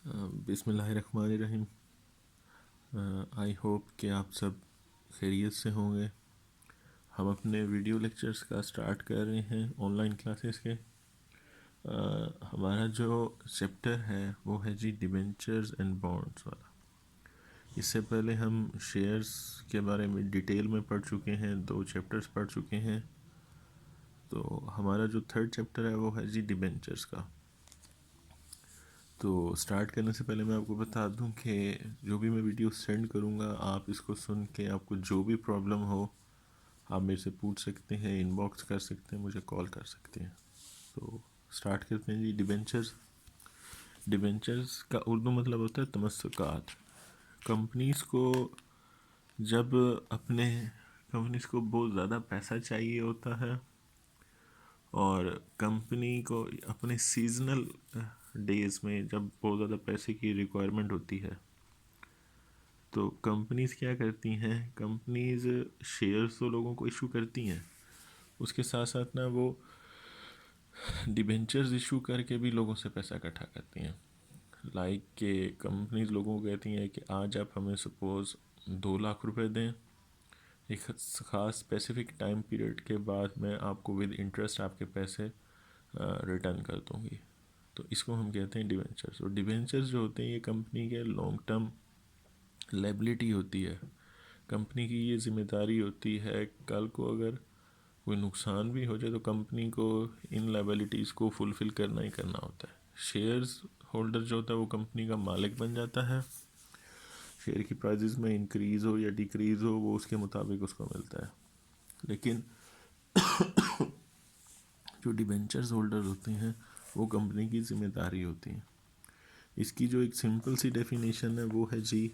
बिस्मिल्लाहिर्रहमानिर्रहीम। I hope कि आप सब खैरियत से होंगे। हम अपने वीडियो लेक्चर्स का स्टार्ट कर रहे हैं ऑनलाइन क्लासेस के। हमारा जो चैप्टर है वो है जी डिबेंचर्स एंड बॉन्ड्स वाला। इससे पहले हम शेयर्स के बारे में डिटेल में पढ़ चुके हैं, 2 चैप्टर्स पढ़ चुके हैं। तो हमारा जो थर्ड चैप्टर है वो है जी डिबेंचर्स का। तो स्टार्ट करने से पहले मैं आपको बता दूं कि जो भी मैं वीडियो सेंड करूंगा आप इसको सुन के आपको जो भी प्रॉब्लम हो आप मेरे से पूछ सकते हैं, इनबॉक्स कर सकते हैं, मुझे कॉल कर सकते हैं। तो स्टार्ट करते हैं जी। डिबेंचर्स। डिबेंचर्स का उर्दू मतलब होता है तमस्सुकात। कंपनीज को जब अपने कंपनीज को बहुत ज़्यादा पैसा चाहिए होता है और कंपनी को अपने सीजनल डेज में जब बहुत ज़्यादा पैसे की रिक्वायरमेंट होती है तो कंपनीज़ क्या करती हैं, कंपनीज़ शेयर्स तो लोगों को इशू करती हैं, उसके साथ साथ ना वो डिबेंचर्स इशू करके भी लोगों से पैसा इकट्ठा करती हैं। लाइक के कंपनीज लोगों को कहती हैं कि आज आप हमें सपोज़ 2 लाख रुपए दें, एक ख़ास स्पेसिफिक टाइम पीरियड के बाद मैं आपको विद इंटरेस्ट आपके पैसे रिटर्न कर दूँगी। तो इसको हम कहते हैं डिबेंचर्स। और डिबेंचर्स जो होते हैं ये कंपनी के लॉन्ग टर्म लायबिलिटी होती है। कंपनी की ये जिम्मेदारी होती है कल को अगर कोई नुकसान भी हो जाए तो कंपनी को इन लायबिलिटीज़ को फुलफ़िल करना ही करना होता है। शेयर्स होल्डर जो होता है वो कंपनी का मालिक बन जाता है। शेयर की प्राइजेस में इंक्रीज़ हो या डिक्रीज़ हो वो उसके मुताबिक उसको मिलता है। लेकिन जो डिबेंचर्स होल्डर होते हैं वो कंपनी की जिम्मेदारी होती है। इसकी जो एक सिंपल सी डेफिनेशन है वो है जी,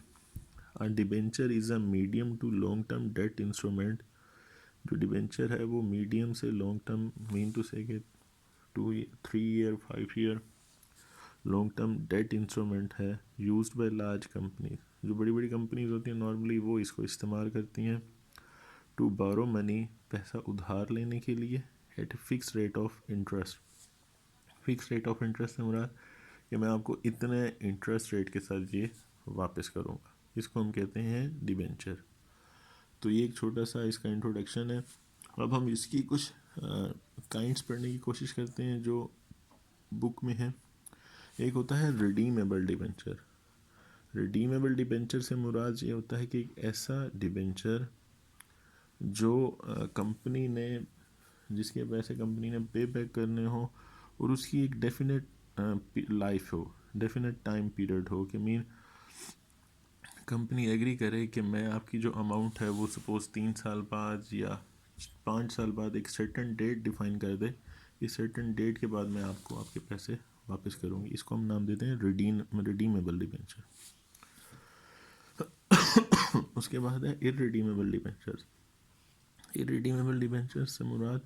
a debenture is a medium to long term debt instrument. जो डिबेंचर है वो मीडियम से लॉन्ग टर्म, मीन टू से कि 2 3 year 5 year long term debt instrument है, यूज्ड बाय लार्ज कंपनी। जो बड़ी बड़ी कंपनीज होती हैं नॉर्मली वो इसको इस्तेमाल करती हैं टू बारो मनी, पैसा उधार लेने के लिए, eight fix rate of interest. Fix rate of interest से मुराद कि मैं आपको इतने इंटरेस्ट रेट के साथ ये वापस करूँगा, इसको हम कहते हैं डिबेंचर। तो ये एक छोटा सा इसका इंट्रोडक्शन है। अब हम इसकी कुछ काइंड्स पढ़ने की कोशिश करते हैं जो बुक में है। एक होता है रिडीमेबल डिबेंचर। रिडीमेबल डिबेंचर से मुराद ये होता है कि एक ऐसा डिबेंचर जो कंपनी ने, जिसके पैसे कंपनी ने पे बैक करने हो और उसकी एक डेफिनेट लाइफ हो, डेफिनेट टाइम पीरियड हो, कि मीन कंपनी एग्री करे कि मैं आपकी जो अमाउंट है वो सपोज़ 3 साल बाद या 5 साल बाद एक सर्टन डेट डिफाइन कर दे, इस सर्टन डेट के बाद मैं आपको आपके पैसे वापस करूँगी। इसको हम नाम देते हैं रिडीमेबल डिबेंचर। उसके बाद है इररिडीमेबल डिबेंचर्स। इररिडीमेबल डिबेंचर्स से मुराद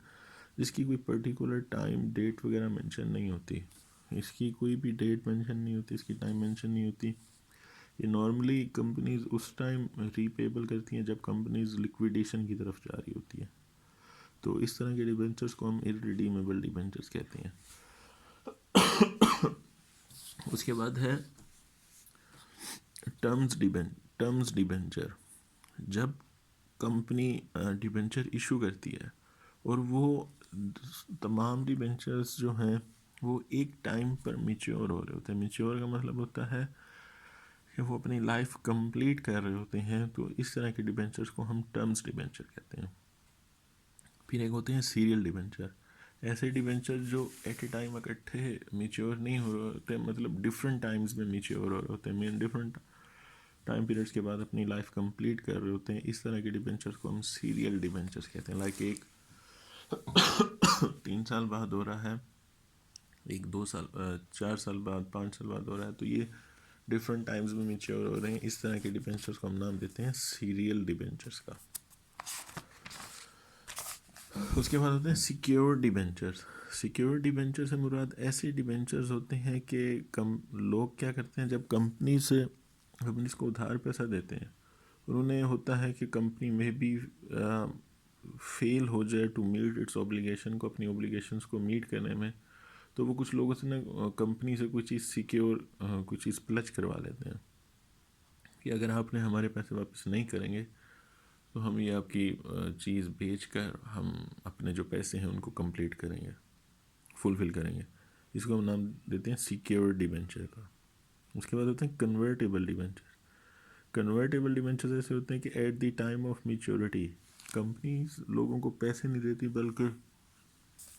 जिसकी कोई पर्टिकुलर टाइम डेट वगैरह मेंशन नहीं होती, इसकी कोई भी डेट मेंशन नहीं होती, इसकी टाइम मेंशन नहीं होती। ये नॉर्मली कंपनीज उस टाइम रीपेबल करती हैं जब कंपनीज लिक्विडेशन की तरफ जा रही होती है। तो इस तरह के डिबेंचर्स को हम इररिडीमेबल डिबेंचर्स कहते हैं। उसके बाद है टर्म्स डिबेंचर। जब कंपनी डिबेंचर इशू करती है और वो तमाम डिबेंचर्स जो हैं वो एक टाइम पर मिच्योर हो रहे होते हैं। मिच्योर का मतलब होता है कि वो अपनी लाइफ कंप्लीट कर रहे होते हैं, तो इस तरह के डिबेंचर्स को हम टर्म्स डिबेंचर कहते हैं। फिर एक होते हैं सीरियल डिबेंचर। ऐसे डिबेंचर जो एट ए टाइम इकट्ठे मिच्योर नहीं हो रहे होते, मतलब डिफरेंट टाइम्स में मिच्योर हो रहे होते हैं, मीन डिफरेंट टाइम पीरियड्स के बाद अपनी लाइफ कंप्लीट कर रहे होते हैं। इस तरह के डिबेंचर्स को हम सीरियल डिबेंचर्स कहते हैं। लाइक एक 3 साल बाद हो रहा है, एक 2 साल 4 साल बाद 5 साल बाद हो रहा है, तो ये डिफरेंट टाइम्स में मेच्योर हो रहे हैं। इस तरह के डिबेंचर्स को हम नाम देते हैं सीरियल डिबेंचर्स का। उसके बाद होते हैं सिक्योर डिबेंचर्स। सिक्योर डिबेंचर से मुराद ऐसे डिबेंचर्स होते हैं कि लोग क्या करते हैं, जब कंपनीज को उधार पैसा देते हैं और उन्हें होता है कि कंपनी में भी फेल हो जाए टू मीट इट्स ऑब्लिगेशन को, अपनी ऑब्लिगेशंस को मीट करने में, तो वो कुछ लोगों से ना कंपनी से कोई चीज़ सिक्योर कोई चीज़ प्लज करवा लेते हैं कि अगर आपने हमारे पैसे वापस नहीं करेंगे तो हम ये आपकी चीज़ बेच कर हम अपने जो पैसे हैं उनको कंप्लीट करेंगे, फुलफ़िल करेंगे। इसको हम नाम देते हैं सिक्योर डिबेंचर का। उसके बाद होते हैं कन्वर्टेबल डिबेंचर। कन्वर्टेबल डिबेंचर्स ऐसे होते हैं कि at the time of maturity companies लोगों को पैसे नहीं देती बल्कि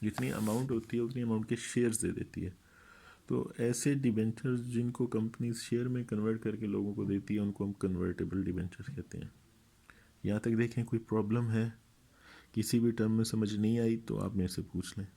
जितनी अमाउंट होती है उतनी अमाउंट के शेयर्स दे देती है। तो ऐसे डिबेंचर्स जिनको कंपनीज शेयर में कन्वर्ट करके लोगों को देती है उनको हम कन्वर्टेबल डिबेंचर्स कहते हैं। यहाँ तक देखें कोई प्रॉब्लम है, किसी भी टर्म में समझ नहीं आई तो आप मेरे से पूछ लें।